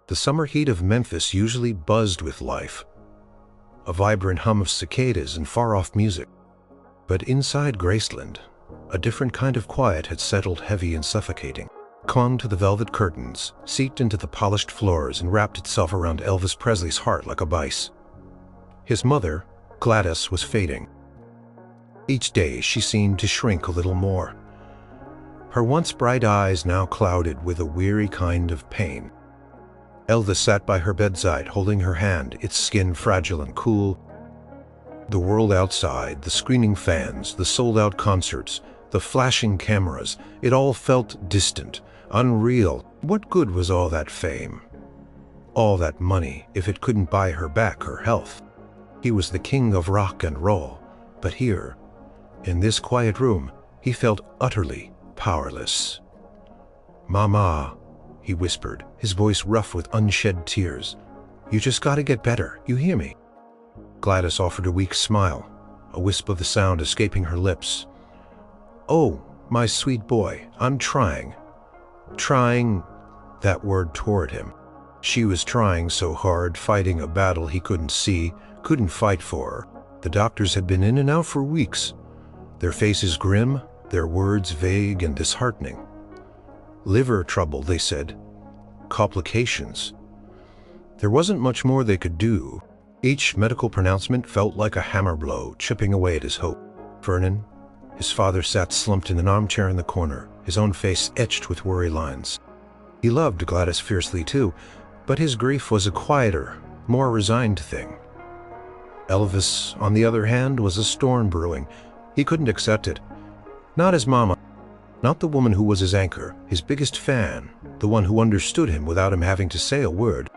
The summer heat of Memphis usually buzzed with life, a vibrant hum of cicadas and far-off music. But inside Graceland, a different kind of quiet had settled, heavy and suffocating, clung to the velvet curtains, seeped into the polished floors, and wrapped itself around Elvis Presley's heart like a vice. His mother, Gladys, was fading. Each day she seemed to shrink a little more, her once bright eyes now clouded with a weary kind of pain. Elvis sat by her bedside, holding her hand, its skin fragile and cool. The world outside, the screaming fans, the sold-out concerts, the flashing cameras, it all felt distant, unreal. What good was all that fame, all that money, if it couldn't buy her back her health? He was the king of rock and roll, but here, in this quiet room, he felt utterly powerless. "Mama," he whispered, his voice rough with unshed tears. "You just gotta get better, you hear me?" Gladys offered a weak smile, a wisp of the sound escaping her lips. "Oh, my sweet boy, I'm trying." Trying, that word tore at him. She was trying so hard, fighting a battle he couldn't see, couldn't fight for. The doctors had been in and out for weeks, their faces grim, their words vague and disheartening. Liver trouble, they said. Complications. There wasn't much more they could do. Each medical pronouncement felt like a hammer blow, chipping away at his hope. Vernon, his father, sat slumped in an armchair in the corner, his own face etched with worry lines. He loved Gladys fiercely too, but his grief was a quieter, more resigned thing. Elvis, on the other hand, was a storm brewing. He couldn't accept it. Not his mama, not the woman who was his anchor, his biggest fan, the one who understood him without him having to say a word.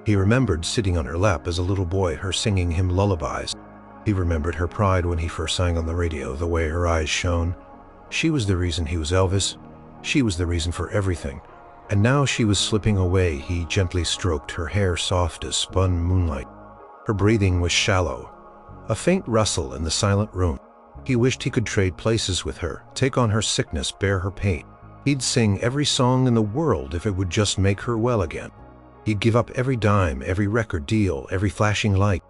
He remembered sitting on her lap as a little boy, her singing him lullabies. He remembered her pride when he first sang on the radio, the way her eyes shone. She was the reason he was Elvis. She was the reason for everything. And now she was slipping away. He gently stroked her hair, soft as spun moonlight. Her breathing was shallow, a faint rustle in the silent room. He wished he could trade places with her, take on her sickness, bear her pain. He'd sing every song in the world if it would just make her well again. He'd give up every dime, every record deal, every flashing light.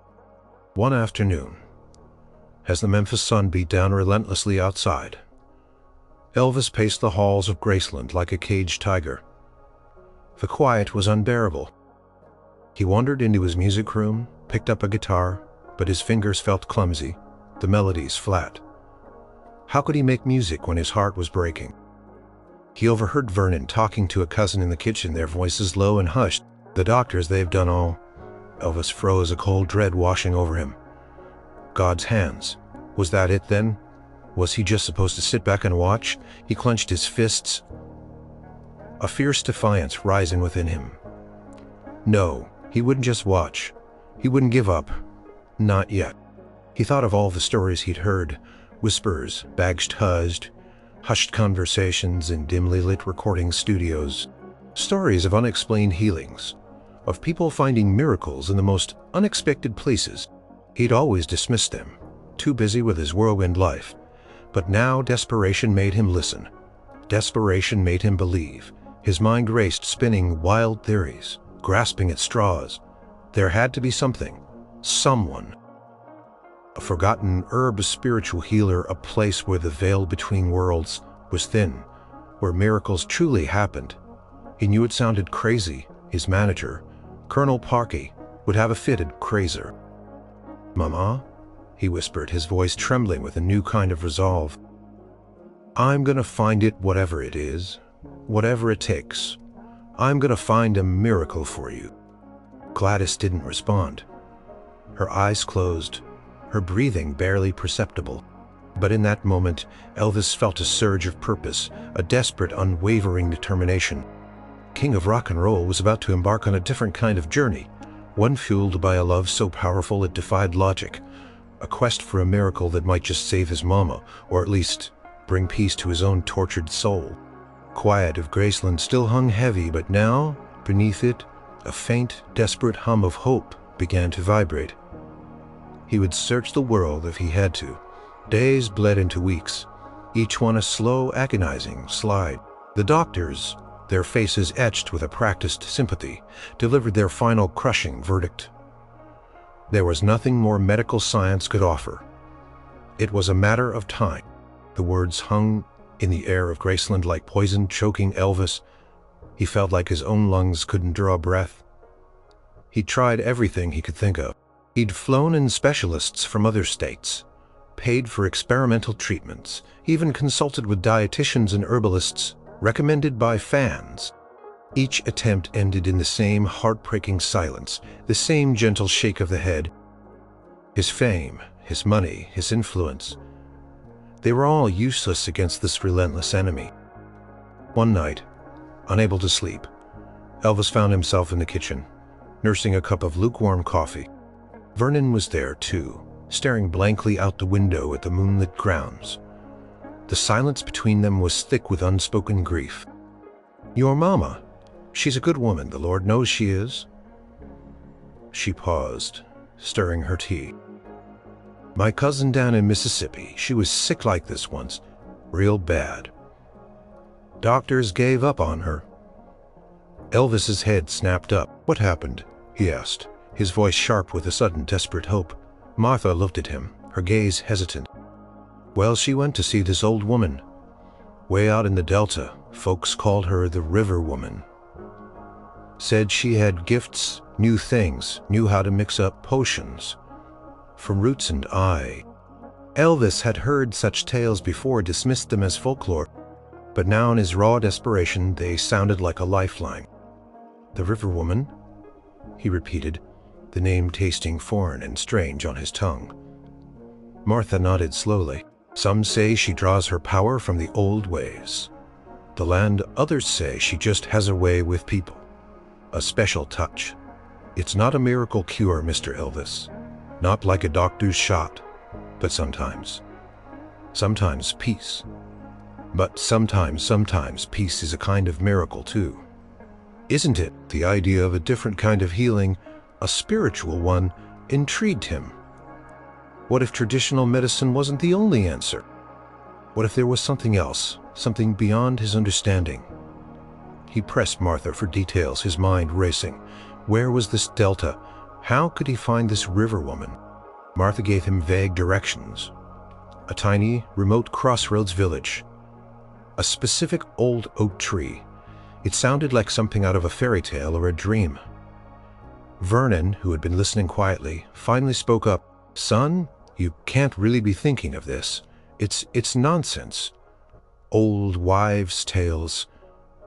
One afternoon, as the Memphis sun beat down relentlessly outside, Elvis paced the halls of Graceland like a caged tiger. The quiet was unbearable. He wandered into his music room, picked up a guitar, but his fingers felt clumsy, the melodies flat. How could he make music when his heart was breaking? He overheard Vernon talking to a cousin in the kitchen, their voices low and hushed. "The doctors, they've done all." Elvis froze, a cold dread washing over him. God's hands. Was that it then? Was he just supposed to sit back and watch? He clenched his fists, a fierce defiance rising within him. No, he wouldn't just watch. He wouldn't give up. Not yet. He thought of all the stories he'd heard, whispers, bagged hushed conversations in dimly lit recording studios, stories of unexplained healings, of people finding miracles in the most unexpected places. He'd always dismissed them, too busy with his whirlwind life. But now desperation made him listen. Desperation made him believe. His mind raced, spinning wild theories, grasping at straws. There had to be something, someone. A forgotten herb, a spiritual healer, a place where the veil between worlds was thin, where miracles truly happened. He knew it sounded crazy. His manager, Colonel Parkey, would have a fitted crazer. "Mama," he whispered, his voice trembling with a new kind of resolve. "I'm gonna find it, whatever it is, whatever it takes. I'm gonna find a miracle for you." Gladys didn't respond. Her eyes closed, her breathing barely perceptible. But in that moment, Elvis felt a surge of purpose, a desperate, unwavering determination. King of rock and roll was about to embark on a different kind of journey, one fueled by a love so powerful it defied logic, a quest for a miracle that might just save his mama, or at least bring peace to his own tortured soul. Quiet of Graceland still hung heavy, but now, beneath it, a faint, desperate hum of hope began to vibrate. He would search the world if he had to. Days bled into weeks, each one a slow, agonizing slide. The doctors, their faces etched with a practiced sympathy, delivered their final crushing verdict. There was nothing more medical science could offer. It was a matter of time. The words hung in the air of Graceland like poison choking Elvis. He felt like his own lungs couldn't draw breath. He'd tried everything he could think of. He'd flown in specialists from other states, paid for experimental treatments, even consulted with dietitians and herbalists recommended by fans. Each attempt ended in the same heartbreaking silence, the same gentle shake of the head. His fame, his money, his influence, they were all useless against this relentless enemy. One night, unable to sleep, Elvis found himself in the kitchen, nursing a cup of lukewarm coffee. Vernon was there too, staring blankly out the window at the moonlit grounds. The silence between them was thick with unspoken grief. "Your mama, she's a good woman, the Lord knows she is." She paused, stirring her tea. "My cousin down in Mississippi, she was sick like this once, real bad. Doctors gave up on her." Elvis's head snapped up. "What happened?" he asked, his voice sharp with a sudden desperate hope. Martha looked at him, her gaze hesitant. "Well, she went to see this old woman. Way out in the Delta, folks called her the River Woman. Said she had gifts, knew things, knew how to mix up potions. From roots and eye." Elvis had heard such tales before, dismissed them as folklore, but now in his raw desperation they sounded like a lifeline. "The River Woman?" he repeated, the name tasting foreign and strange on his tongue. Martha nodded slowly. "Some say she draws her power from the old ways. The land, others say she just has a way with people. A special touch. It's not a miracle cure, Mr. Elvis. Not like a doctor's shot, but sometimes peace. But sometimes peace is a kind of miracle too. Isn't it?" The idea of a different kind of healing, a spiritual one, intrigued him. What if traditional medicine wasn't the only answer? What if there was something else, something beyond his understanding? He pressed Martha for details, his mind racing. Where was this Delta? How could he find this River Woman? Martha gave him vague directions. A tiny, remote crossroads village. A specific old oak tree. It sounded like something out of a fairy tale or a dream. Vernon, who had been listening quietly, finally spoke up. "Son, you can't really be thinking of this. It's nonsense. Old wives' tales.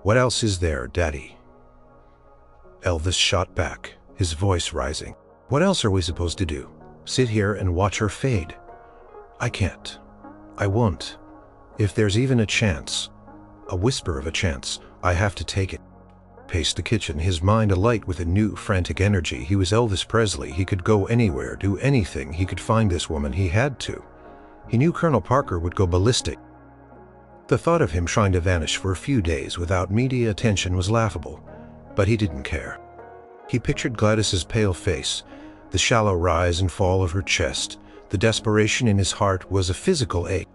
What else is there, Daddy?" Elvis shot back, his voice rising. "What else are we supposed to do? Sit here and watch her fade? I can't. I won't. If there's even a chance, a whisper of a chance, I have to take it." Paced the kitchen, his mind alight with a new, frantic energy. He was Elvis Presley. He could go anywhere, do anything. He could find this woman. He had to. He knew Colonel Parker would go ballistic. The thought of him trying to vanish for a few days without media attention was laughable, but he didn't care. He pictured Gladys's pale face, the shallow rise and fall of her chest. The desperation in his heart was a physical ache.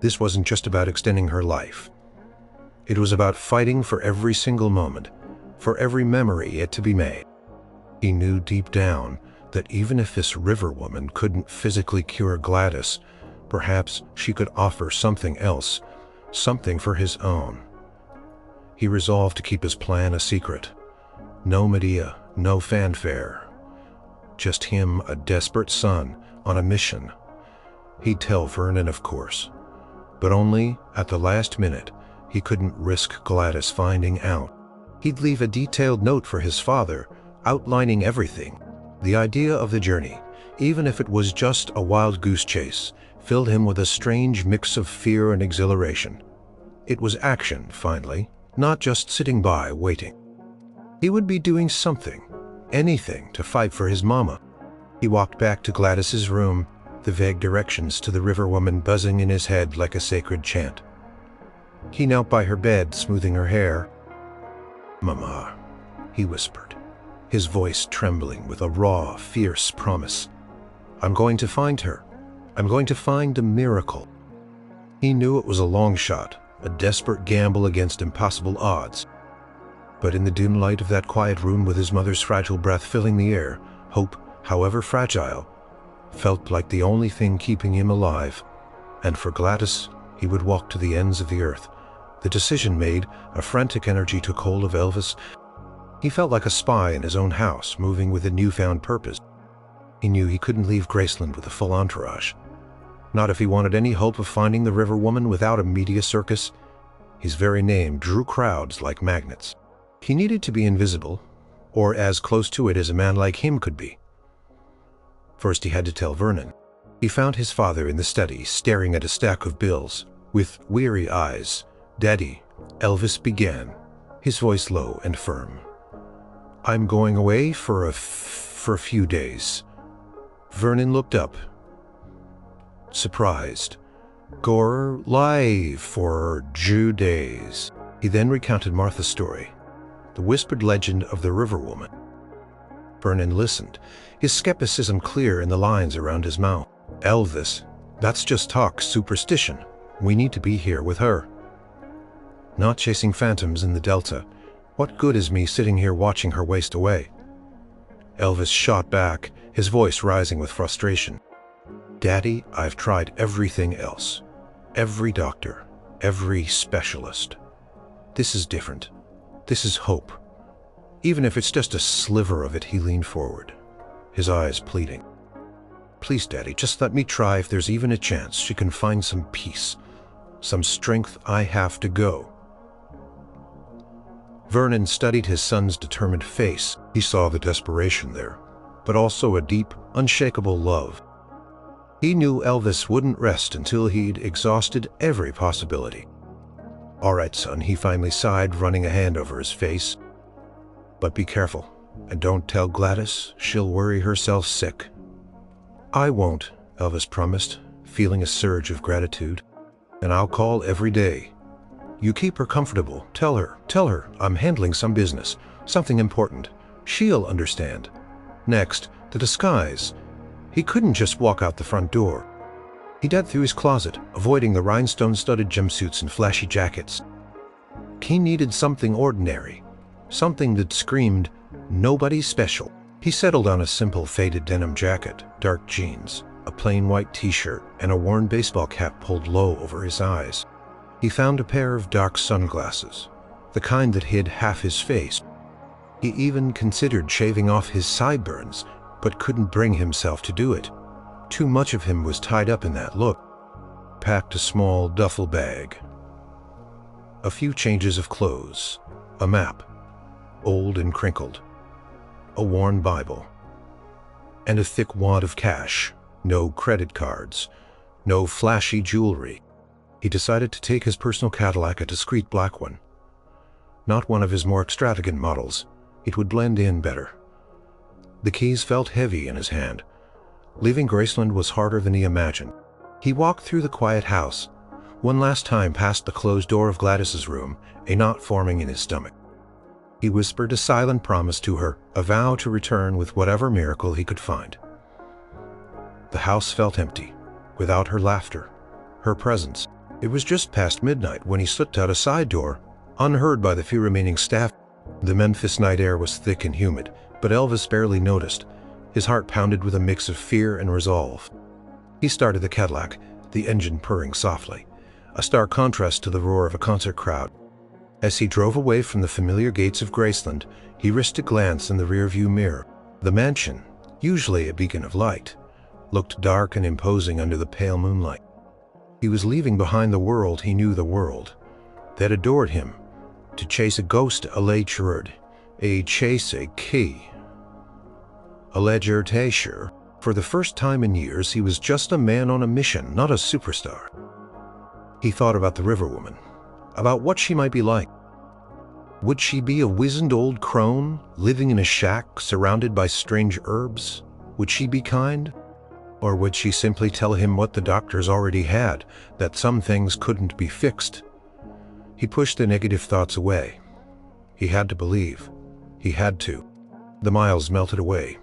This wasn't just about extending her life. It was about fighting for every single moment, for every memory yet to be made. He knew deep down that even if this River Woman couldn't physically cure Gladys, perhaps she could offer something else, something for his own. He resolved to keep his plan a secret. No media, no fanfare. Just him, a desperate son, on a mission. He'd tell Vernon, of course, but only at the last minute. He couldn't risk Gladys finding out. He'd leave a detailed note for his father, outlining everything. The idea of the journey, even if it was just a wild goose chase, filled him with a strange mix of fear and exhilaration. It was action, finally, not just sitting by waiting. He would be doing something, anything, to fight for his mama. He walked back to Gladys's room, the vague directions to the River Woman buzzing in his head like a sacred chant. He knelt by her bed, smoothing her hair. "Mama," he whispered, his voice trembling with a raw, fierce promise. "I'm going to find her. I'm going to find a miracle." He knew it was a long shot, a desperate gamble against impossible odds. But in the dim light of that quiet room with his mother's fragile breath filling the air, hope, however fragile, felt like the only thing keeping him alive. And for Gladys, he would walk to the ends of the earth. The decision made, a frantic energy took hold of Elvis. He felt like a spy in his own house, moving with a newfound purpose. He knew he couldn't leave Graceland with a full entourage. Not if he wanted any hope of finding the river woman without a media circus. His very name drew crowds like magnets. He needed to be invisible, or as close to it as a man like him could be. First he had to tell Vernon. He found his father in the study, staring at a stack of bills. With weary eyes, "Daddy," Elvis began, his voice low and firm. "I'm going away for a few days." Vernon looked up, surprised. "Gore live for 2 days." He then recounted Martha's story, the whispered legend of the river woman. Vernon listened, his skepticism clear in the lines around his mouth. "Elvis, that's just talk, superstition. We need to be here with her. Not chasing phantoms in the Delta. What good is me sitting here watching her waste away?" Elvis shot back, his voice rising with frustration. "Daddy, I've tried everything else. Every doctor, every specialist. This is different. This is hope. Even if it's just a sliver of it." He leaned forward, his eyes pleading. "Please, Daddy, just let me try if there's even a chance she can find some peace, some strength. I have to go." Vernon studied his son's determined face. He saw the desperation there, but also a deep, unshakable love. He knew Elvis wouldn't rest until he'd exhausted every possibility. "All right, son," he finally sighed, running a hand over his face. "But be careful, and don't tell Gladys. She'll worry herself sick." "I won't," Elvis promised, feeling a surge of gratitude. "And I'll call every day. You keep her comfortable. Tell her I'm handling some business, something important. She'll understand." Next, the disguise. He couldn't just walk out the front door. He dug through his closet, avoiding the rhinestone-studded jumpsuits and flashy jackets. He needed something ordinary, something that screamed, "Nobody special." He settled on a simple faded denim jacket, dark jeans, a plain white t-shirt, and a worn baseball cap pulled low over his eyes. He found a pair of dark sunglasses, the kind that hid half his face. He even considered shaving off his sideburns, but couldn't bring himself to do it. Too much of him was tied up in that look. Packed a small duffel bag, a few changes of clothes, a map, old and crinkled, a worn Bible, and a thick wad of cash. No credit cards, no flashy jewelry. He decided to take his personal Cadillac, a discreet black one. Not one of his more extravagant models. It would blend in better. The keys felt heavy in his hand. Leaving Graceland was harder than he imagined. He walked through the quiet house, one last time past the closed door of Gladys's room, a knot forming in his stomach. He whispered a silent promise to her, a vow to return with whatever miracle he could find. The house felt empty, without her laughter, her presence. It was just past midnight when he slipped out a side door, unheard by the few remaining staff. The Memphis night air was thick and humid, but Elvis barely noticed. His heart pounded with a mix of fear and resolve. He started the Cadillac, the engine purring softly, a stark contrast to the roar of a concert crowd. As he drove away from the familiar gates of Graceland, he risked a glance in the rearview mirror. The mansion, usually a beacon of light, looked dark and imposing under the pale moonlight. He was leaving behind the world he knew, the world that adored him, to chase a ghost, a legerard, a chase, a key, a legertature. For the first time in years, he was just a man on a mission, not a superstar. He thought about the river woman, about what she might be like. Would she be a wizened old crone, living in a shack surrounded by strange herbs? Would she be kind? Or would she simply tell him what the doctors already had, that some things couldn't be fixed? He pushed the negative thoughts away. He had to believe. He had to. The miles melted away,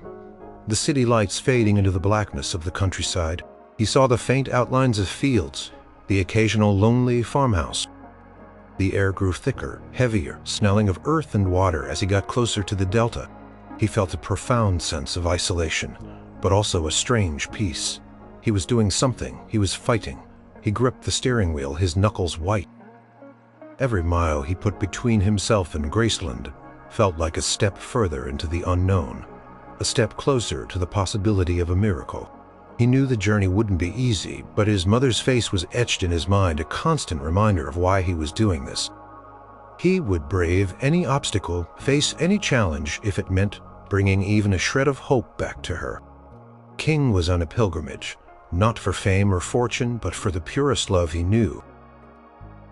the city lights fading into the blackness of the countryside. He saw the faint outlines of fields, the occasional lonely farmhouse. The air grew thicker, heavier, smelling of earth and water as he got closer to the delta. He felt a profound sense of isolation, but also a strange peace. He was doing something, he was fighting. He gripped the steering wheel, his knuckles white. Every mile he put between himself and Graceland felt like a step further into the unknown, a step closer to the possibility of a miracle. He knew the journey wouldn't be easy, but his mother's face was etched in his mind, a constant reminder of why he was doing this. He would brave any obstacle, face any challenge if it meant bringing even a shred of hope back to her. King was on a pilgrimage, not for fame or fortune, but for the purest love he knew.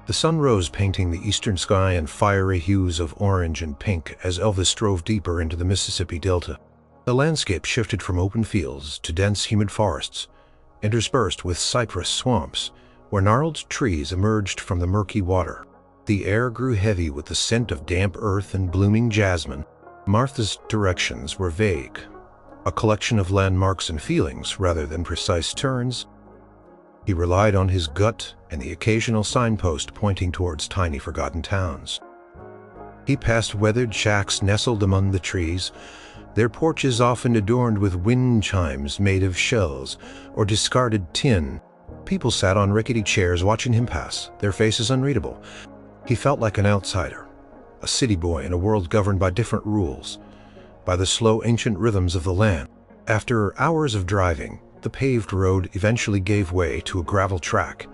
The sun rose, painting the eastern sky in fiery hues of orange and pink as Elvis drove deeper into the Mississippi Delta. The landscape shifted from open fields to dense humid forests, interspersed with cypress swamps, where gnarled trees emerged from the murky water. The air grew heavy with the scent of damp earth and blooming jasmine. Martha's directions were vague, a collection of landmarks and feelings rather than precise turns. He relied on his gut and the occasional signpost pointing towards tiny forgotten towns. He passed weathered shacks nestled among the trees, their porches often adorned with wind chimes made of shells or discarded tin. People sat on rickety chairs watching him pass, their faces unreadable. He felt like an outsider, a city boy in a world governed by different rules, by the slow ancient rhythms of the land. After hours of driving, the paved road eventually gave way to a gravel track,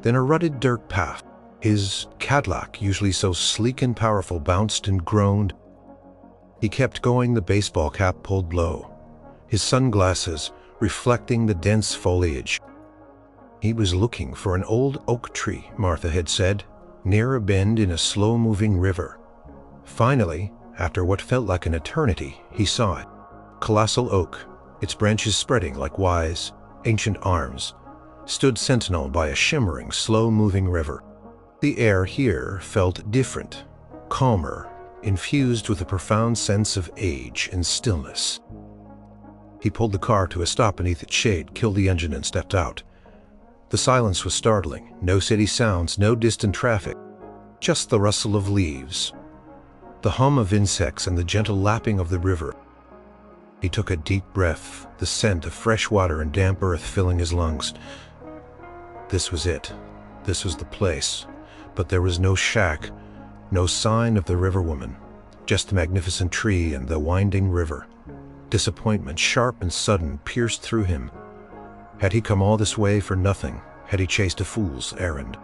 then a rutted dirt path. His Cadillac, usually so sleek and powerful, bounced and groaned. He kept going, the baseball cap pulled low, his sunglasses reflecting the dense foliage. He was looking for an old oak tree, Martha had said, near a bend in a slow-moving river. Finally, after what felt like an eternity, he saw it. Colossal oak, its branches spreading like wise, ancient arms, stood sentinel by a shimmering, slow-moving river. The air here felt different, calmer, infused with a profound sense of age and stillness. He pulled the car to a stop beneath its shade, killed the engine, and stepped out. The silence was startling. No city sounds, no distant traffic, just the rustle of leaves, the hum of insects, and the gentle lapping of the river. He took a deep breath, the scent of fresh water and damp earth filling his lungs. This was it. This was the place. But there was no shack, no sign of the river woman, just the magnificent tree and the winding river. Disappointment, sharp and sudden, pierced through him. Had he come all this way for nothing? Had he chased a fool's errand?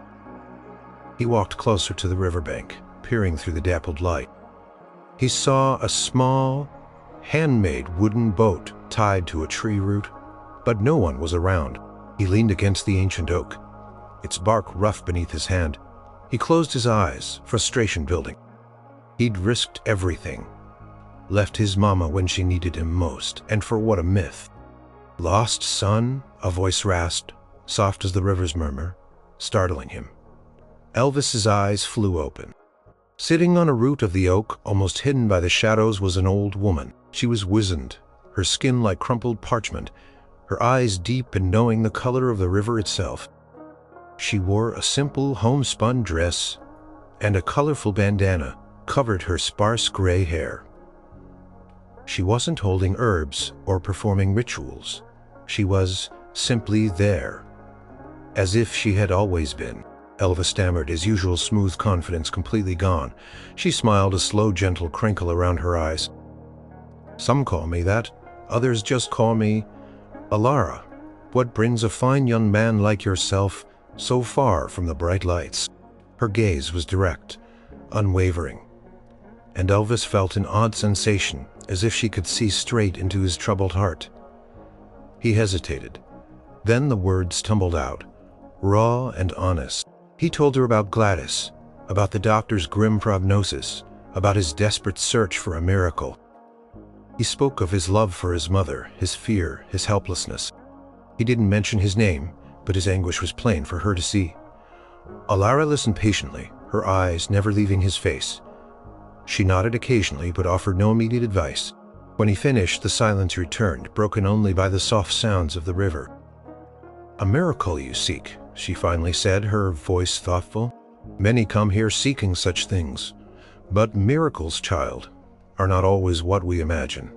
He walked closer to the riverbank, peering through the dappled light. He saw a small, handmade wooden boat tied to a tree root, but no one was around. He leaned against the ancient oak, its bark rough beneath his hand. He closed his eyes, frustration building. He'd risked everything, left his mama when she needed him most, and for what a myth. Lost son, a voice rasped, soft as the river's murmur, startling him. Elvis's eyes flew open. Sitting on a root of the oak, almost hidden by the shadows, was an old woman. She was wizened, her skin like crumpled parchment, her eyes deep and knowing, the color of the river itself. She wore a simple homespun dress, and a colorful bandana covered her sparse gray hair. She wasn't holding herbs or performing rituals. She was simply there, as if she had always been. Elvis stammered, his usual smooth confidence completely gone. She smiled, a slow, gentle crinkle around her eyes. Some call me that. Others just call me Alara. What brings a fine young man like yourself so far from the bright lights? Her gaze was direct, unwavering, and Elvis felt an odd sensation, as if she could see straight into his troubled heart. He hesitated. Then the words tumbled out, raw and honest. He told her about Gladys, about the doctor's grim prognosis, about his desperate search for a miracle. He spoke of his love for his mother, his fear, his helplessness. He didn't mention his name, but his anguish was plain for her to see. Alara listened patiently, her eyes never leaving his face. She nodded occasionally, but offered no immediate advice. When he finished, the silence returned, broken only by the soft sounds of the river. "A miracle you seek," she finally said, her voice thoughtful. Many come here seeking such things, but miracles, child, are not always what we imagine.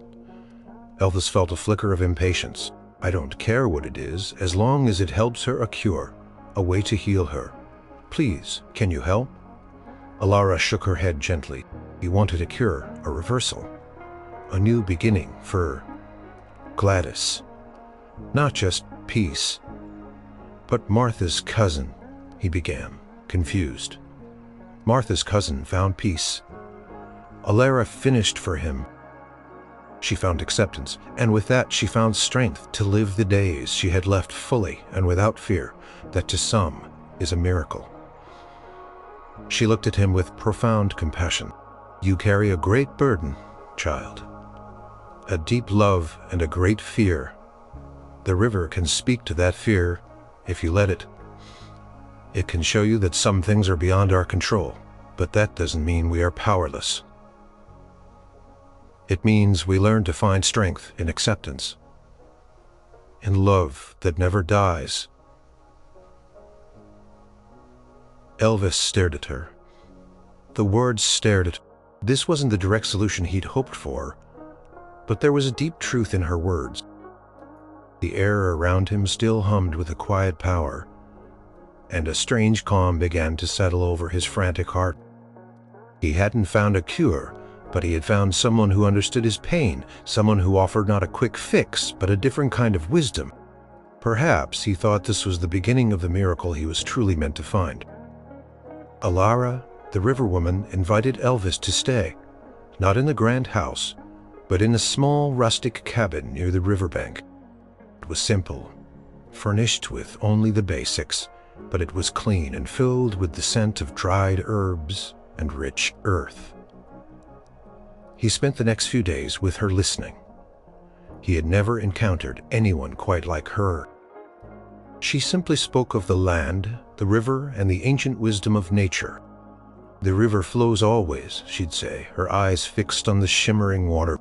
Elvis felt a flicker of impatience. I don't care what it is, as long as it helps her a cure, a way to heal her. Please, can you help? Alara shook her head gently. He wanted a cure, a reversal, a new beginning for Gladys. Not just peace. But Martha's cousin, he began, confused. Martha's cousin found peace. Alara finished for him. She found acceptance, and with that she found strength to live the days she had left fully and without fear, that to some is a miracle. She looked at him with profound compassion. You carry a great burden, child. A deep love and a great fear. The river can speak to that fear if you let it. It can show you that some things are beyond our control, but that doesn't mean we are powerless. It means we learn to find strength in acceptance, in love that never dies. Elvis stared at her. The words stared at her. This wasn't the direct solution he'd hoped for, but there was a deep truth in her words. The air around him still hummed with a quiet power, and a strange calm began to settle over his frantic heart. He hadn't found a cure, but he had found someone who understood his pain, someone who offered not a quick fix, but a different kind of wisdom. Perhaps he thought this was the beginning of the miracle he was truly meant to find. Alara, the river woman, invited Elvis to stay, not in the grand house, but in a small rustic cabin near the riverbank. It was simple, furnished with only the basics, but it was clean and filled with the scent of dried herbs and rich earth. He spent the next few days with her listening. He had never encountered anyone quite like her. She simply spoke of the land, the river, and the ancient wisdom of nature. The river flows always, she'd say, her eyes fixed on the shimmering water.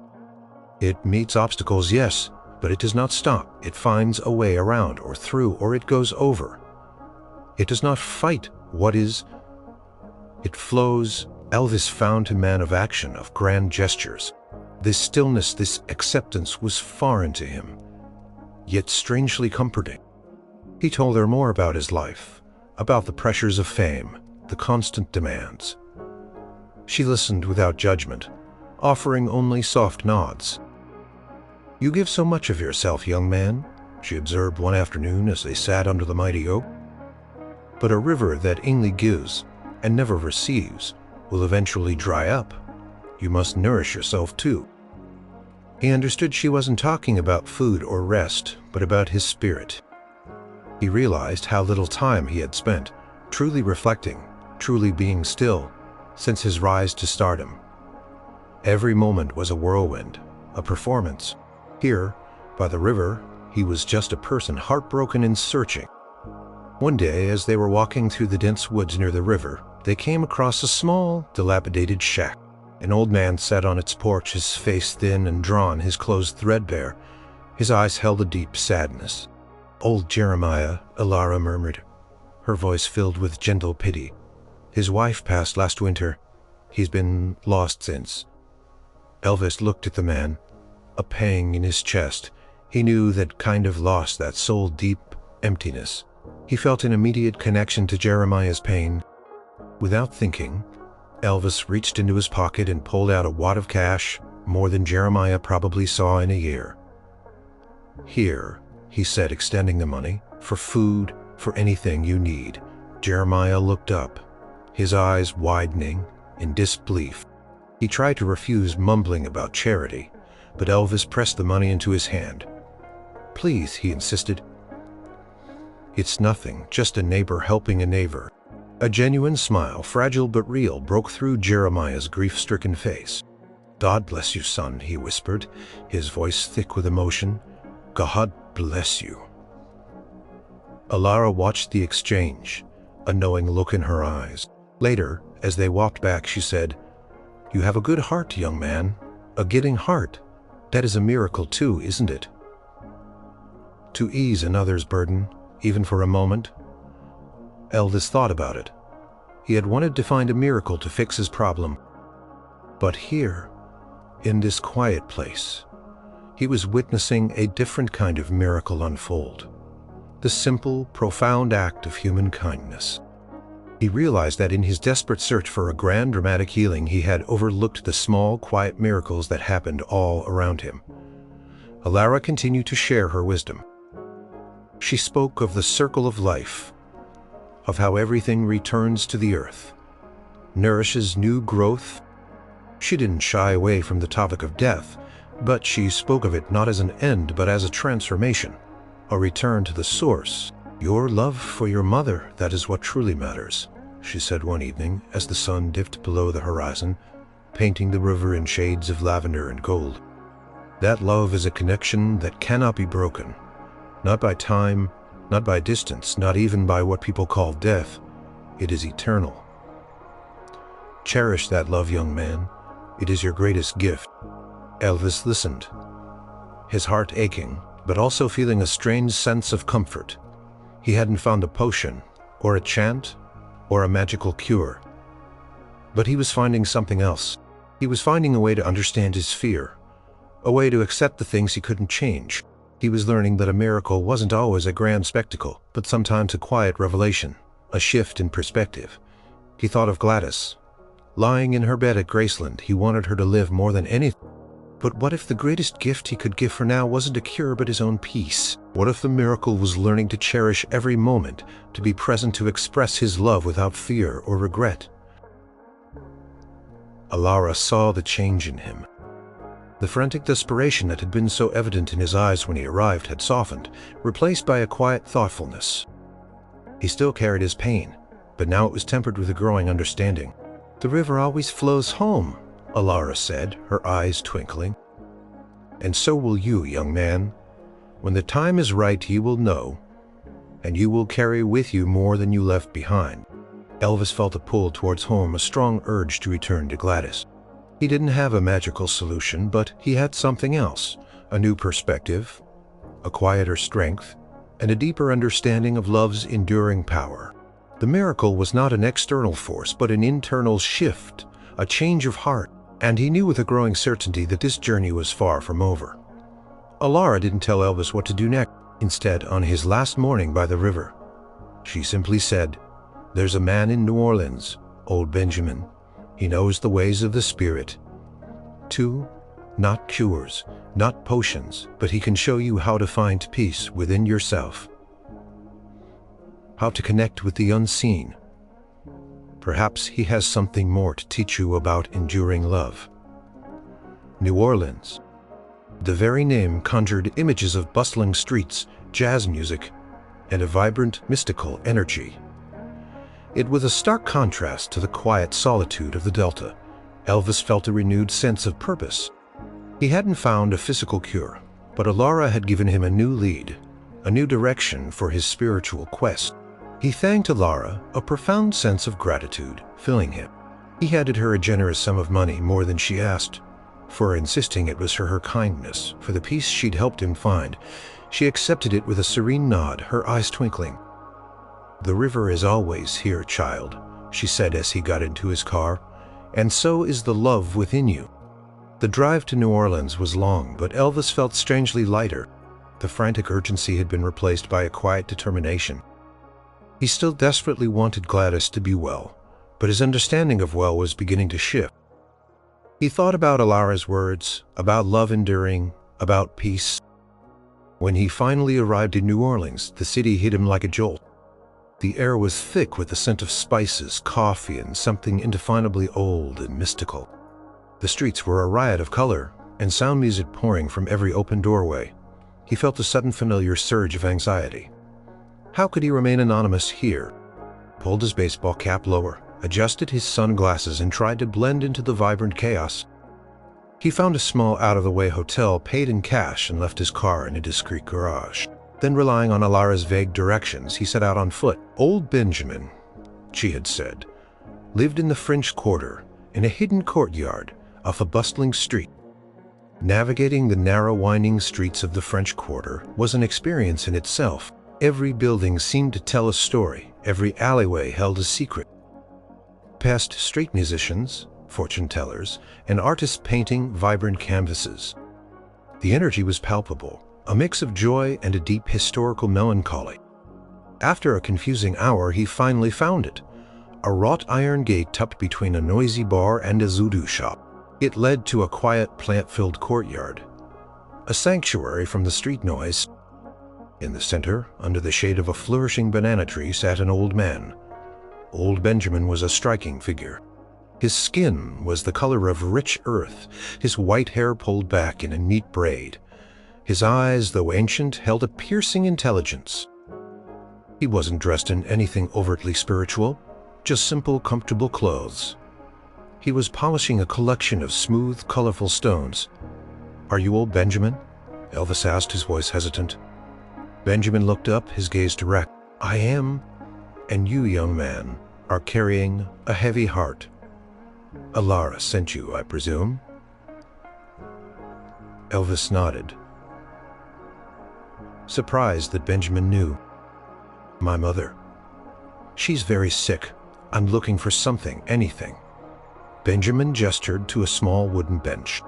It meets obstacles, yes, but it does not stop. It finds a way around or through, or it goes over. It does not fight what is. It flows. Elvis found him a man of action, of grand gestures. This stillness, this acceptance was foreign to him, yet strangely comforting. He told her more about his life, about the pressures of fame, the constant demands. She listened without judgment, offering only soft nods. You give so much of yourself, young man, she observed one afternoon as they sat under the mighty oak. But a river that only gives and never receives will eventually dry up. You must nourish yourself too. He understood she wasn't talking about food or rest, but about his spirit. He realized how little time he had spent, truly reflecting, truly being still, since his rise to stardom. Every moment was a whirlwind, a performance. Here, by the river, he was just a person heartbroken and searching. One day, as they were walking through the dense woods near the river, they came across a small, dilapidated shack. An old man sat on its porch, his face thin and drawn, his clothes threadbare. His eyes held a deep sadness. Old Jeremiah, Alara murmured, her voice filled with gentle pity. His wife passed last winter. He's been lost since. Elvis looked at the man, a pang in his chest. He knew that kind of loss, that soul-deep emptiness. He felt an immediate connection to Jeremiah's pain. Without thinking, Elvis reached into his pocket and pulled out a wad of cash, more than Jeremiah probably saw in a year. Here, he said, extending the money, for food, for anything you need. Jeremiah looked up, his eyes widening in disbelief. He tried to refuse, mumbling about charity, but Elvis pressed the money into his hand. Please, he insisted. It's nothing, just a neighbor helping a neighbor. A genuine smile, fragile but real, broke through Jeremiah's grief-stricken face. God bless you, son, he whispered, his voice thick with emotion. God bless you. Alara watched the exchange, a knowing look in her eyes. Later, as they walked back, she said, You have a good heart, young man, a giving heart. That is a miracle too, isn't it? To ease another's burden, even for a moment. Elvis thought about it. He had wanted to find a miracle to fix his problem. But here, in this quiet place, he was witnessing a different kind of miracle unfold. The simple, profound act of human kindness. He realized that in his desperate search for a grand dramatic healing, he had overlooked the small, quiet miracles that happened all around him. Alara continued to share her wisdom. She spoke of the circle of life, of how everything returns to the earth, nourishes new growth. She didn't shy away from the topic of death, but she spoke of it not as an end but as a transformation, a return to the source. "Your love for your mother, that is what truly matters," she said one evening as the sun dipped below the horizon, painting the river in shades of lavender and gold. "That love is a connection that cannot be broken, not by time, not by distance, not even by what people call death. It is eternal. Cherish that love, young man. It is your greatest gift." Elvis listened, his heart aching, but also feeling a strange sense of comfort. He hadn't found a potion, or a chant, or a magical cure. But he was finding something else. He was finding a way to understand his fear, a way to accept the things he couldn't change. He was learning that a miracle wasn't always a grand spectacle, but sometimes a quiet revelation, a shift in perspective. He thought of Gladys. Lying in her bed at Graceland, he wanted her to live more than anything. But what if the greatest gift he could give her now wasn't a cure but his own peace? What if the miracle was learning to cherish every moment, to be present, to express his love without fear or regret? Alara saw the change in him. The frantic desperation that had been so evident in his eyes when he arrived had softened, replaced by a quiet thoughtfulness. He still carried his pain, but now it was tempered with a growing understanding. "The river always flows home," Alara said, her eyes twinkling. "And so will you, young man. When the time is right, you will know, and you will carry with you more than you left behind." Elvis felt a pull towards home, a strong urge to return to Gladys. He didn't have a magical solution, but he had something else, a new perspective, a quieter strength, and a deeper understanding of love's enduring power. The miracle was not an external force, but an internal shift, a change of heart, and he knew with a growing certainty that this journey was far from over. Alara didn't tell Elvis what to do next. Instead, on his last morning by the river, she simply said, "There's a man in New Orleans, old Benjamin. He knows the ways of the Spirit. Two, not cures, not potions, but he can show you how to find peace within yourself, how to connect with the unseen. Perhaps he has something more to teach you about enduring love." New Orleans. The very name conjured images of bustling streets, jazz music, and a vibrant, mystical energy. It was a stark contrast to the quiet solitude of the Delta. Elvis felt a renewed sense of purpose. He hadn't found a physical cure, but Alara had given him a new lead, a new direction for his spiritual quest. He thanked Alara, a profound sense of gratitude filling him. He handed her a generous sum of money, more than she asked, for insisting it was for her kindness, for the peace she'd helped him find. She accepted it with a serene nod, her eyes twinkling. "The river is always here, child," she said as he got into his car, "and so is the love within you." The drive to New Orleans was long, but Elvis felt strangely lighter. The frantic urgency had been replaced by a quiet determination. He still desperately wanted Gladys to be well, but his understanding of well was beginning to shift. He thought about Alara's words, about love enduring, about peace. When he finally arrived in New Orleans, the city hit him like a jolt. The air was thick with the scent of spices, coffee, and something indefinably old and mystical. The streets were a riot of color, and sound music pouring from every open doorway. He felt a sudden familiar surge of anxiety. How could he remain anonymous here? Pulled his baseball cap lower, adjusted his sunglasses, and tried to blend into the vibrant chaos. He found a small out-of-the-way hotel, paid in cash, and left his car in a discreet garage. Then, relying on Alara's vague directions, he set out on foot. Old Benjamin, she had said, lived in the French Quarter, in a hidden courtyard off a bustling street. Navigating the narrow, winding streets of the French Quarter was an experience in itself. Every building seemed to tell a story. Every alleyway held a secret. passed street musicians, fortune-tellers, and artists painting vibrant canvases. The energy was palpable, a mix of joy and a deep historical melancholy. After a confusing hour, he finally found it, a wrought iron gate tucked between a noisy bar and a voodoo shop. It led to a quiet, plant-filled courtyard, a sanctuary from the street noise. In the center, under the shade of a flourishing banana tree, sat an old man. Old Benjamin was a striking figure. His skin was the color of rich earth, his white hair pulled back in a neat braid. His eyes, though ancient, held a piercing intelligence. He wasn't dressed in anything overtly spiritual, just simple, comfortable clothes. He was polishing a collection of smooth, colorful stones. "Are you old Benjamin?" Elvis asked, his voice hesitant. Benjamin looked up, his gaze direct. "I am. And you, young man, are carrying a heavy heart. Alara sent you, I presume?" Elvis nodded, surprised that Benjamin knew. "My mother. She's very sick. I'm looking for something, anything." Benjamin gestured to a small wooden bench.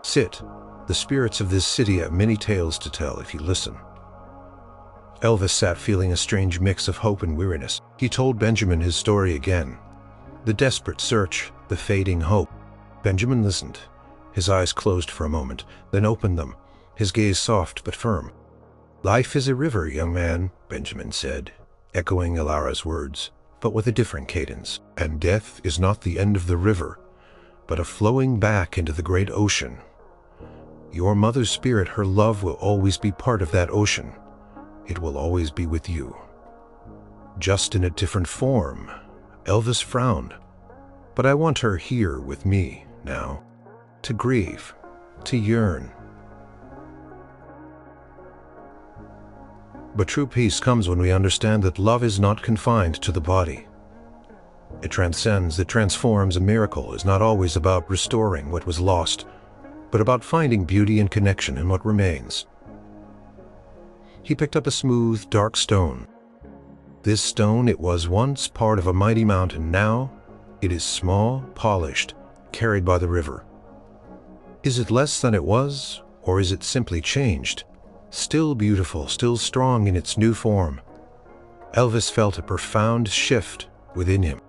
"Sit. The spirits of this city have many tales to tell if you listen." Elvis sat feeling a strange mix of hope and weariness. He told Benjamin his story again. The desperate search, the fading hope. Benjamin listened. His eyes closed for a moment, then opened them, his gaze soft but firm. "Life is a river, young man," Benjamin said, echoing Alara's words, but with a different cadence. "And death is not the end of the river, but a flowing back into the great ocean. Your mother's spirit, her love, will always be part of that ocean. It will always be with you. Just in a different form." Elvis frowned. "But I want her here with me now, to grieve, to yearn." But true peace comes when we understand that love is not confined to the body. It transcends, it transforms. A miracle is not always about restoring what was lost, but about finding beauty and connection in what remains. He picked up a smooth, dark stone. This stone, it was once part of a mighty mountain. Now, it is small, polished, carried by the river. Is it less than it was, or is it simply changed? Still beautiful, still strong in its new form. Elvis felt a profound shift within him.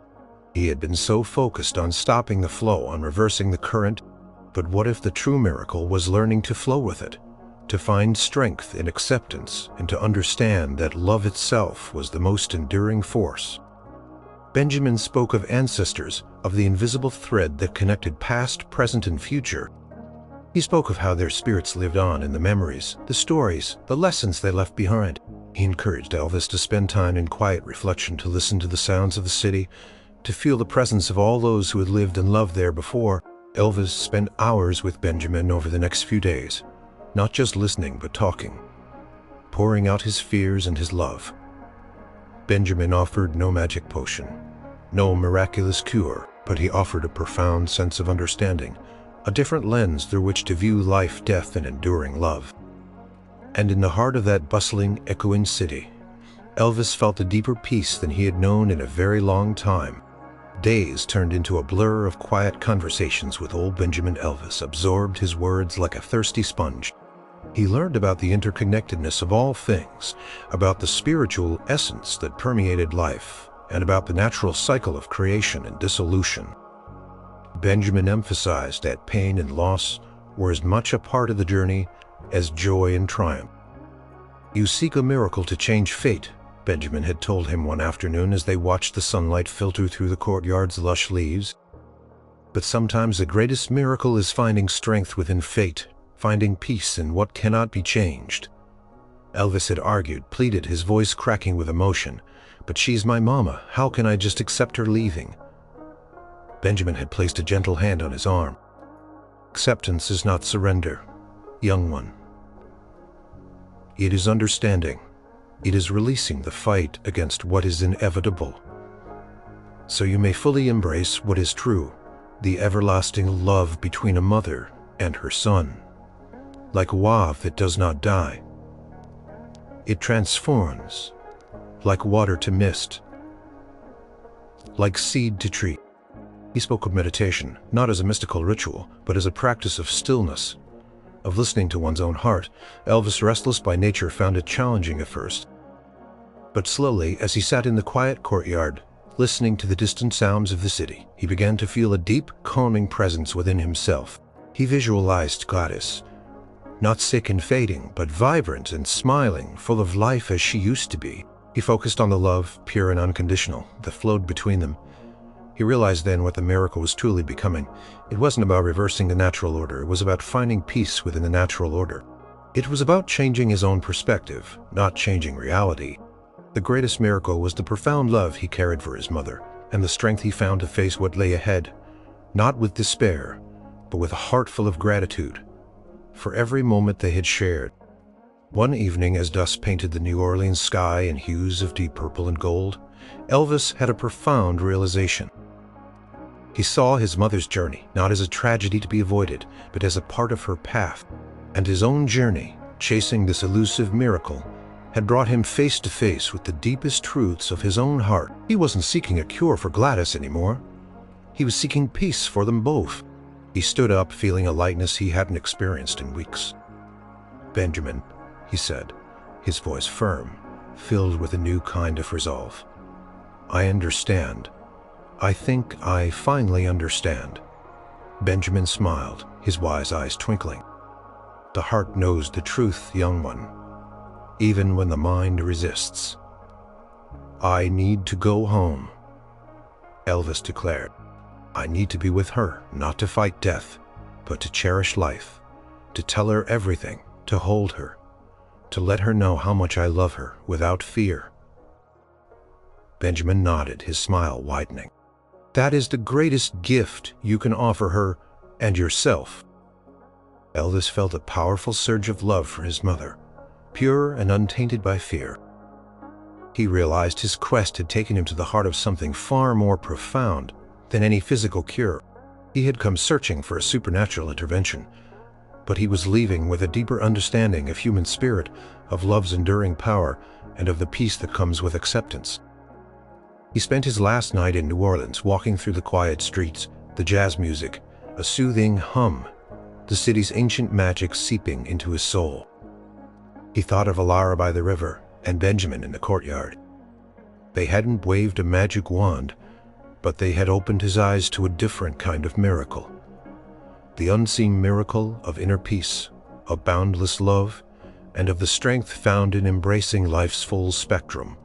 He had been so focused on stopping the flow, on reversing the current, but what if the true miracle was learning to flow with it, to find strength in acceptance, and to understand that love itself was the most enduring force? Benjamin spoke of ancestors, of the invisible thread that connected past, present, and future. He spoke of how their spirits lived on in the memories, the stories, the lessons they left behind. He encouraged Elvis to spend time in quiet reflection, to listen to the sounds of the city, to feel the presence of all those who had lived and loved there before. Elvis spent hours with Benjamin over the next few days, not just listening but talking, pouring out his fears and his love. Benjamin offered no magic potion, no miraculous cure, but he offered a profound sense of understanding, a different lens through which to view life, death, and enduring love. And in the heart of that bustling, echoing city, Elvis felt a deeper peace than he had known in a very long time. Days turned into a blur of quiet conversations with old Benjamin. Elvis absorbed his words like a thirsty sponge. He learned about the interconnectedness of all things, about the spiritual essence that permeated life, and about the natural cycle of creation and dissolution. Benjamin emphasized that pain and loss were as much a part of the journey as joy and triumph. "You seek a miracle to change fate," Benjamin had told him one afternoon as they watched the sunlight filter through the courtyard's lush leaves. "But sometimes the greatest miracle is finding strength within fate, finding peace in what cannot be changed." Elvis had argued, pleaded, his voice cracking with emotion. "But she's my mama. How can I just accept her leaving?" Benjamin had placed a gentle hand on his arm. "Acceptance is not surrender, young one. It is understanding. It is releasing the fight against what is inevitable, so you may fully embrace what is true, the everlasting love between a mother and her son. Like wave that does not die. It transforms, like water to mist. like seed to tree. He spoke of meditation, not as a mystical ritual, but as a practice of stillness, of listening to one's own heart. Elvis, restless by nature, found it challenging at first. But slowly, as he sat in the quiet courtyard, listening to the distant sounds of the city, he began to feel a deep, calming presence within himself. He visualized Gladys, not sick and fading, but vibrant and smiling, full of life as she used to be. He focused on the love, pure and unconditional, that flowed between them. He realized then what the miracle was truly becoming. It wasn't about reversing the natural order, it was about finding peace within the natural order. It was about changing his own perspective, not changing reality. The greatest miracle was the profound love he carried for his mother, and the strength he found to face what lay ahead, not with despair, but with a heart full of gratitude for every moment they had shared. One evening, as dusk painted the New Orleans sky in hues of deep purple and gold, Elvis had a profound realization. He saw his mother's journey not as a tragedy to be avoided, but as a part of her path. And his own journey, chasing this elusive miracle, had brought him face to face with the deepest truths of his own heart. He wasn't seeking a cure for Gladys anymore. He was seeking peace for them both. He stood up, feeling a lightness he hadn't experienced in weeks. "Benjamin," he said, his voice firm, filled with a new kind of resolve. "I understand. I think I finally understand." Benjamin smiled, his wise eyes twinkling. "The heart knows the truth, young one, even when the mind resists." "I need to go home," Elvis declared. "I need to be with her, not to fight death, but to cherish life, to tell her everything, to hold her, to let her know how much I love her without fear." Benjamin nodded, his smile widening. "That is the greatest gift you can offer her and yourself." Elvis felt a powerful surge of love for his mother, pure and untainted by fear. He realized his quest had taken him to the heart of something far more profound than any physical cure. He had come searching for a supernatural intervention, but he was leaving with a deeper understanding of human spirit, of love's enduring power, and of the peace that comes with acceptance. He spent his last night in New Orleans, walking through the quiet streets, the jazz music, a soothing hum, the city's ancient magic seeping into his soul. He thought of Alara by the river and Benjamin in the courtyard. They hadn't waved a magic wand, but they had opened his eyes to a different kind of miracle. The unseen miracle of inner peace, of boundless love, and of the strength found in embracing life's full spectrum,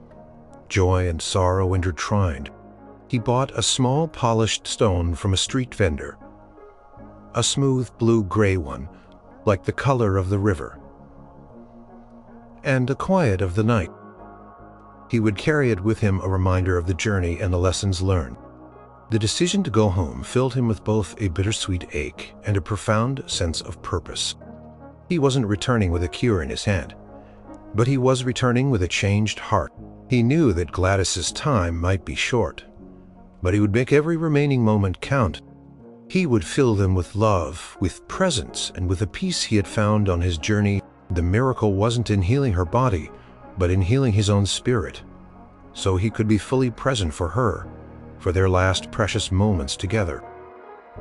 joy and sorrow intertwined. He bought a small polished stone from a street vendor, a smooth blue-gray one, like the color of the river and the quiet of the night. He would carry it with him, a reminder of the journey and the lessons learned. The decision to go home filled him with both a bittersweet ache and a profound sense of purpose. He wasn't returning with a cure in his hand, but he was returning with a changed heart. He knew that Gladys's time might be short, but he would make every remaining moment count. He would fill them with love, with presence, and with a peace he had found on his journey. The miracle wasn't in healing her body, but in healing his own spirit, so he could be fully present for her, for their last precious moments together.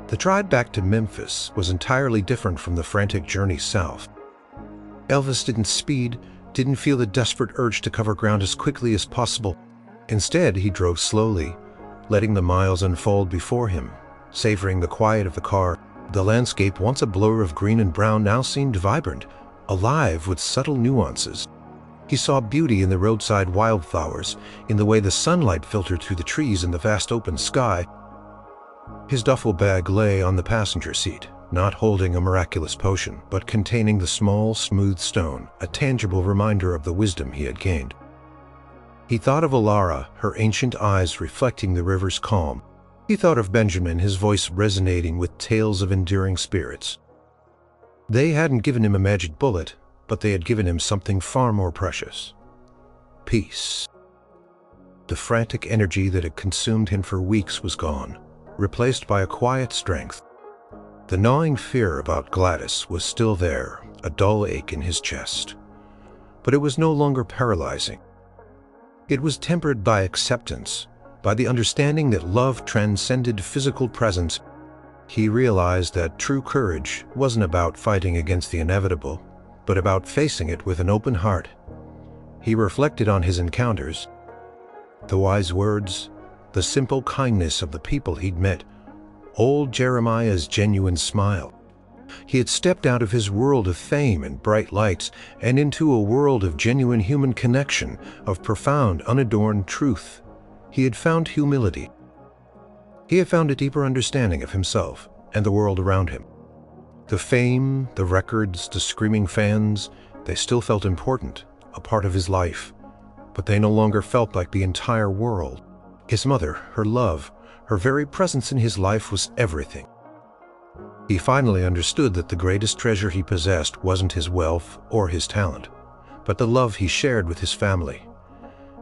The drive back to Memphis was entirely different from the frantic journey south. Elvis didn't speed, didn't feel the desperate urge to cover ground as quickly as possible. Instead, he drove slowly, letting the miles unfold before him, savoring the quiet of the car. The landscape, once a blur of green and brown, now seemed vibrant, alive with subtle nuances. He saw beauty in the roadside wildflowers, in the way the sunlight filtered through the trees in the vast open sky. His duffel bag lay on the passenger seat, not holding a miraculous potion, but containing the small, smooth stone, a tangible reminder of the wisdom he had gained. He thought of Alara, her ancient eyes reflecting the river's calm. He thought of Benjamin, his voice resonating with tales of enduring spirits. They hadn't given him a magic bullet, but they had given him something far more precious: peace. The frantic energy that had consumed him for weeks was gone, replaced by a quiet strength. The gnawing fear about Gladys was still there, a dull ache in his chest, but it was no longer paralyzing. It was tempered by acceptance, By the understanding that love transcended physical presence, he realized that true courage wasn't about fighting against the inevitable, but about facing it with an open heart. He reflected on his encounters, the wise words, the simple kindness of the people he'd met, old Jeremiah's genuine smile. He had stepped out of his world of fame and bright lights and into a world of genuine human connection, of profound, unadorned truth. He had found humility. He had found a deeper understanding of himself and the world around him. The fame, the records, the screaming fans, they still felt important, a part of his life, but they no longer felt like the entire world. His mother, her love, her very presence in his life was everything. He finally understood that the greatest treasure he possessed wasn't his wealth or his talent, but the love he shared with his family.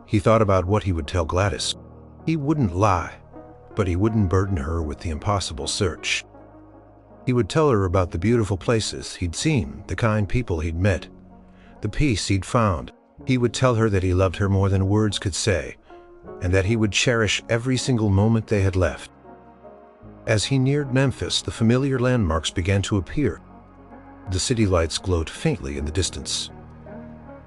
He thought about what he would tell Gladys. He wouldn't lie, but he wouldn't burden her with the impossible search. He would tell her about the beautiful places he'd seen, the kind people he'd met, the peace he'd found. He would tell her that he loved her more than words could say, and that he would cherish every single moment they had left. As he neared Memphis, the familiar landmarks began to appear. The city lights glowed faintly in the distance,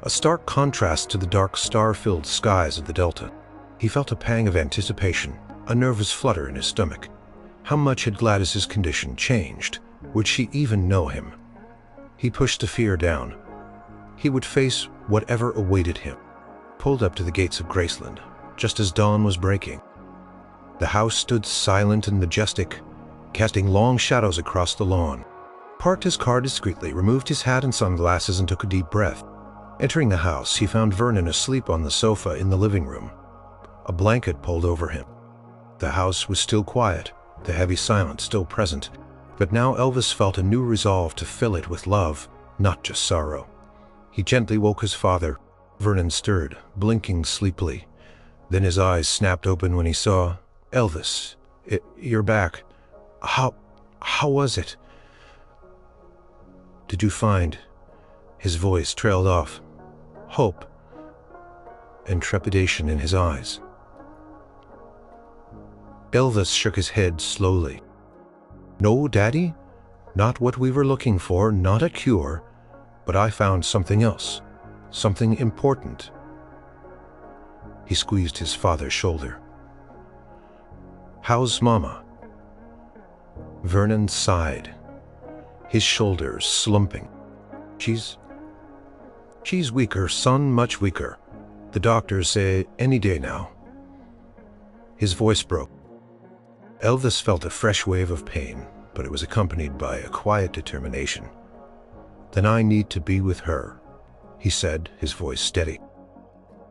a stark contrast to the dark, star-filled skies of the Delta. He felt a pang of anticipation, a nervous flutter in his stomach. How much had Gladys's condition changed? Would she even know him? He pushed the fear down. He would face whatever awaited him. Pulled up to the gates of Graceland, just as dawn was breaking. The house stood silent and majestic, casting long shadows across the lawn. Parked his car discreetly, removed his hat and sunglasses, and took a deep breath. Entering the house, he found Vernon asleep on the sofa in the living room, a blanket pulled over him. The house was still quiet, the heavy silence still present, but now Elvis felt a new resolve to fill it with love, not just sorrow. He gently woke his father. Vernon stirred, blinking sleepily. Then his eyes snapped open when he saw, "Elvis, you're back. How was it? Did you find?" His voice trailed off, hope and trepidation in his eyes. Elvis shook his head slowly. "No, Daddy, not what we were looking for, not a cure, but I found something else, something important." He squeezed his father's shoulder. "How's Mama?" Vernon sighed, his shoulders slumping. She's weaker, son, much weaker. The doctors say any day now." His voice broke. Elvis felt a fresh wave of pain, but it was accompanied by a quiet determination. "Then I need to be with her," he said, his voice steady.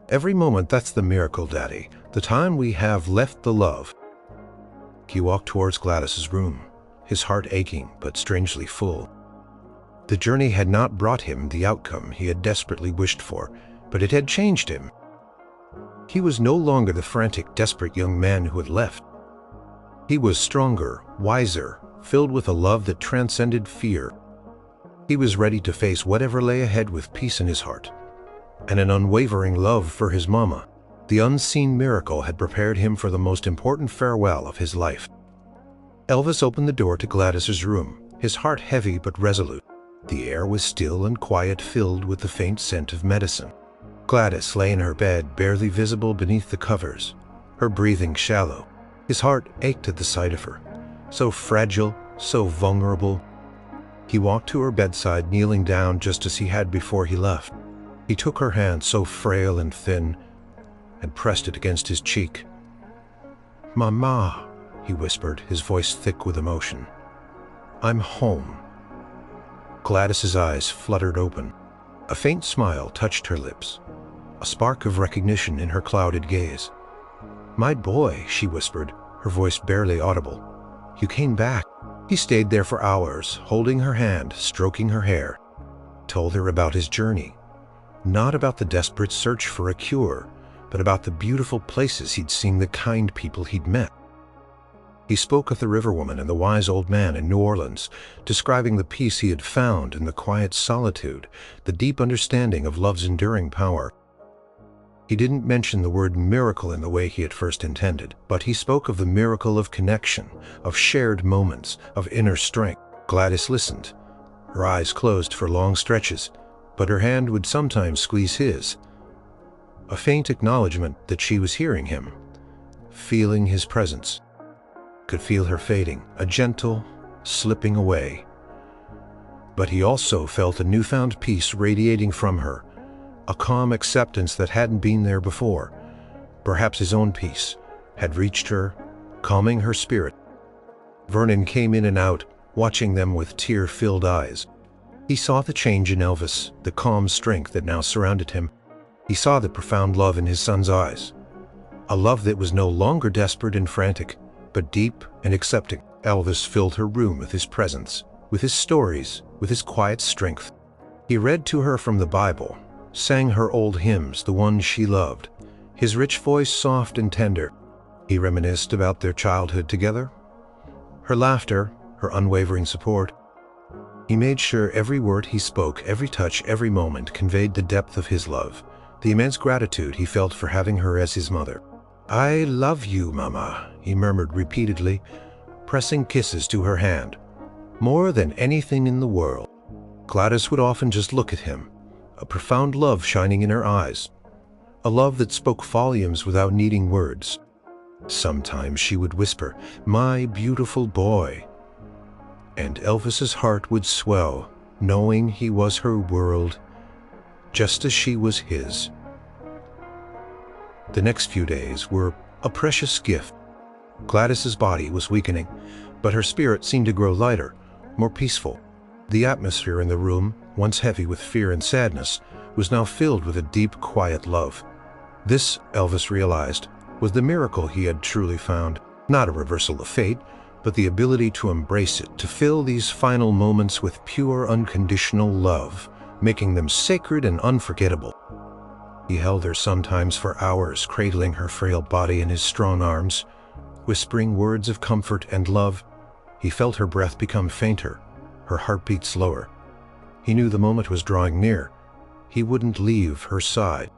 "Every moment, that's the miracle, Daddy. The time we have left the love." He walked towards Gladys's room, his heart aching but strangely full. The journey had not brought him the outcome he had desperately wished for, but it had changed him. He was no longer the frantic, desperate young man who had left. He was stronger, wiser, filled with a love that transcended fear. He was ready to face whatever lay ahead with peace in his heart, and an unwavering love for his mama. The unseen miracle had prepared him for the most important farewell of his life. Elvis opened the door to Gladys's room, his heart heavy but resolute. The air was still and quiet, filled with the faint scent of medicine. Gladys lay in her bed, barely visible beneath the covers, her breathing shallow. His heart ached at the sight of her, so fragile, so vulnerable. He walked to her bedside, kneeling down just as he had before he left. He took her hand, so frail and thin, and pressed it against his cheek. "Mama," he whispered, his voice thick with emotion. "I'm home." Gladys's eyes fluttered open. A faint smile touched her lips, a spark of recognition in her clouded gaze. "My boy," she whispered, her voice barely audible. "You came back." He stayed there for hours, holding her hand, stroking her hair. Told her about his journey, not about the desperate search for a cure, but about the beautiful places he'd seen, the kind people he'd met. He spoke of the river woman and the wise old man in New Orleans, describing the peace he had found in the quiet solitude, the deep understanding of love's enduring power. He didn't mention the word miracle in the way he had first intended, but he spoke of the miracle of connection, of shared moments, of inner strength. Gladys listened, her eyes closed for long stretches, but her hand would sometimes squeeze his. A faint acknowledgement that she was hearing him, feeling his presence. Could feel her fading, a gentle slipping away. But he also felt a newfound peace radiating from her, a calm acceptance that hadn't been there before. Perhaps his own peace had reached her, calming her spirit. Vernon came in and out, watching them with tear-filled eyes. He saw the change in Elvis, the calm strength that now surrounded him. He saw the profound love in his son's eyes, a love that was no longer desperate and frantic, but deep and accepting. Elvis filled her room with his presence, with his stories, with his quiet strength. He read to her from the Bible, sang her old hymns, the ones she loved, his rich voice soft and tender. He reminisced about their childhood together, her laughter, her unwavering support. He made sure every word he spoke, every touch, every moment conveyed the depth of his love, the immense gratitude he felt for having her as his mother. "I love you, Mama," he murmured repeatedly, pressing kisses to her hand. "More than anything in the world." Gladys would often just look at him, a profound love shining in her eyes, a love that spoke volumes without needing words. Sometimes she would whisper, "My beautiful boy," and Elvis's heart would swell, knowing he was her world, just as she was his. The next few days were a precious gift. Gladys's body was weakening, but her spirit seemed to grow lighter, more peaceful. The atmosphere in the room, once heavy with fear and sadness, was now filled with a deep, quiet love. This, Elvis realized, was the miracle he had truly found. Not a reversal of fate, but the ability to embrace it, to fill these final moments with pure, unconditional love, making them sacred and unforgettable. He held her sometimes for hours, cradling her frail body in his strong arms, whispering words of comfort and love. He felt her breath become fainter, her heartbeat slower. He knew the moment was drawing near. He wouldn't leave her side.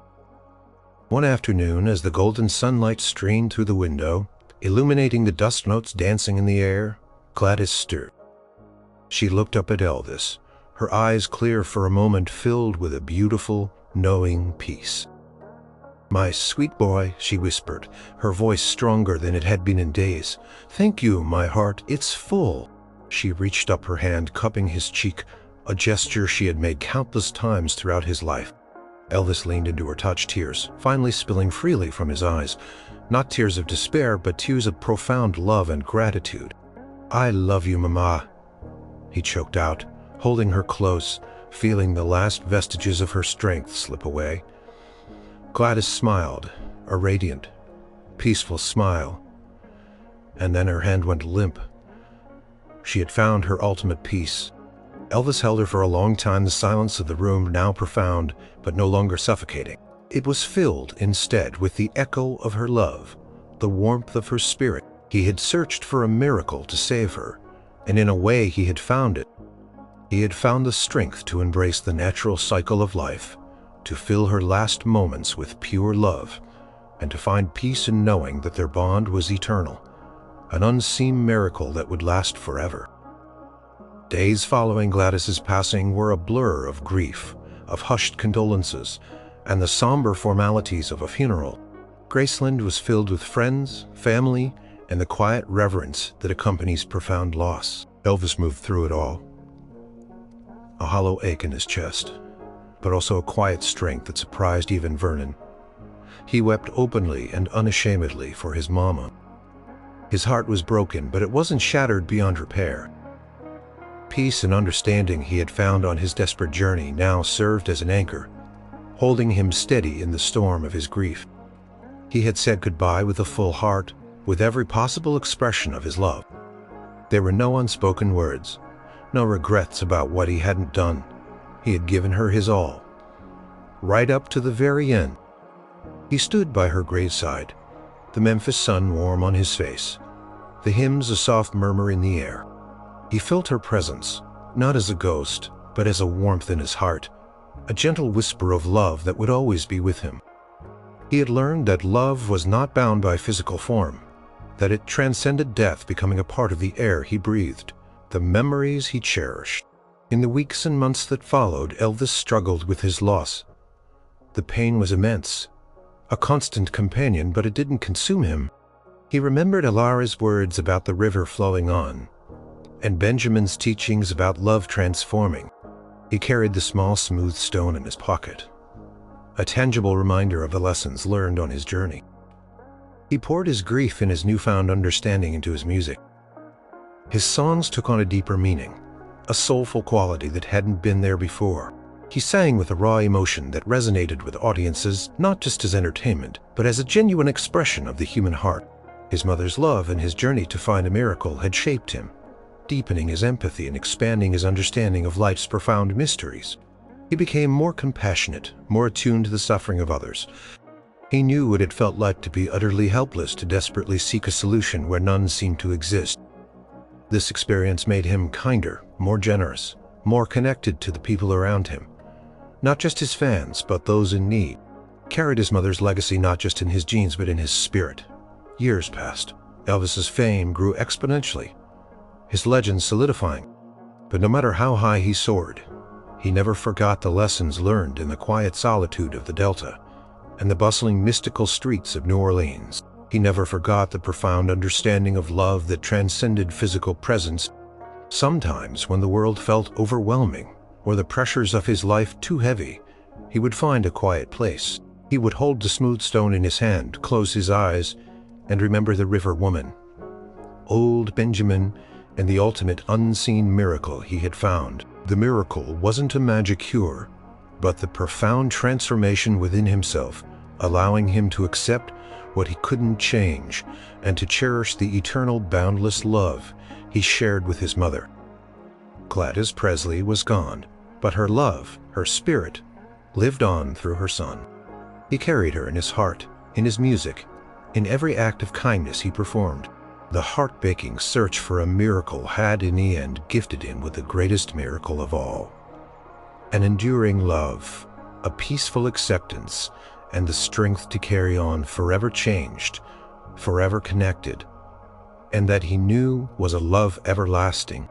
One afternoon, as the golden sunlight streamed through the window, illuminating the dust notes dancing in the air, Gladys stirred. She looked up at Elvis, her eyes clear for a moment, filled with a beautiful, knowing peace. "My sweet boy," she whispered, her voice stronger than it had been in days. "Thank you, my heart, it's full." She reached up her hand, cupping his cheek, a gesture she had made countless times throughout his life. Elvis leaned into her touch, tears finally spilling freely from his eyes. Not tears of despair, but tears of profound love and gratitude. "I love you, Mama," he choked out, holding her close, feeling the last vestiges of her strength slip away. Gladys smiled, a radiant, peaceful smile, and then her hand went limp. She had found her ultimate peace. Elvis held her for a long time, the silence of the room now profound, but no longer suffocating. It was filled, instead, with the echo of her love, the warmth of her spirit. He had searched for a miracle to save her, and in a way he had found it. He had found the strength to embrace the natural cycle of life, to fill her last moments with pure love, and to find peace in knowing that their bond was eternal, an unseen miracle that would last forever. Days following Gladys's passing were a blur of grief, of hushed condolences, and the somber formalities of a funeral. Graceland was filled with friends, family, and the quiet reverence that accompanies profound loss. Elvis moved through it all, a hollow ache in his chest, but also a quiet strength that surprised even Vernon. He wept openly and unashamedly for his mama. His heart was broken, but it wasn't shattered beyond repair. Peace and understanding he had found on his desperate journey now served as an anchor, holding him steady in the storm of his grief. He had said goodbye with a full heart, with every possible expression of his love. There were no unspoken words, no regrets about what he hadn't done. He had given her his all, right up to the very end. He stood by her graveside, the Memphis sun warm on his face, the hymns a soft murmur in the air. He felt her presence, not as a ghost, but as a warmth in his heart, a gentle whisper of love that would always be with him. He had learned that love was not bound by physical form, that it transcended death, becoming a part of the air he breathed, the memories he cherished. In the weeks and months that followed, Elvis struggled with his loss. The pain was immense, a constant companion, but it didn't consume him. He remembered Alara's words about the river flowing on, and Benjamin's teachings about love transforming. He carried the small, smooth stone in his pocket, a tangible reminder of the lessons learned on his journey. He poured his grief and his newfound understanding into his music. His songs took on a deeper meaning, a soulful quality that hadn't been there before. He sang with a raw emotion that resonated with audiences, not just as entertainment, but as a genuine expression of the human heart. His mother's love and his journey to find a miracle had shaped him, deepening his empathy and expanding his understanding of life's profound mysteries. He became more compassionate, more attuned to the suffering of others. He knew what it felt like to be utterly helpless, to desperately seek a solution where none seemed to exist. This experience made him kinder, more generous, more connected to the people around him. Not just his fans, but those in need. He carried his mother's legacy not just in his genes, but in his spirit. Years passed. Elvis's fame grew exponentially, his legend solidifying. But no matter how high he soared, he never forgot the lessons learned in the quiet solitude of the Delta and the bustling mystical streets of New Orleans. He never forgot the profound understanding of love that transcended physical presence. Sometimes, when the world felt overwhelming, or the pressures of his life too heavy, he would find a quiet place. He would hold the smooth stone in his hand, close his eyes, and remember the river woman, old Benjamin, and the ultimate unseen miracle he had found. The miracle wasn't a magic cure, but the profound transformation within himself, allowing him to accept what he couldn't change and to cherish the eternal, boundless love he shared with his mother. Gladys Presley was gone, but her love, her spirit, lived on through her son. He carried her in his heart, in his music, in every act of kindness he performed. The heartbreaking search for a miracle had in the end gifted him with the greatest miracle of all: an enduring love, a peaceful acceptance, and the strength to carry on, forever changed, forever connected, and that he knew was a love everlasting,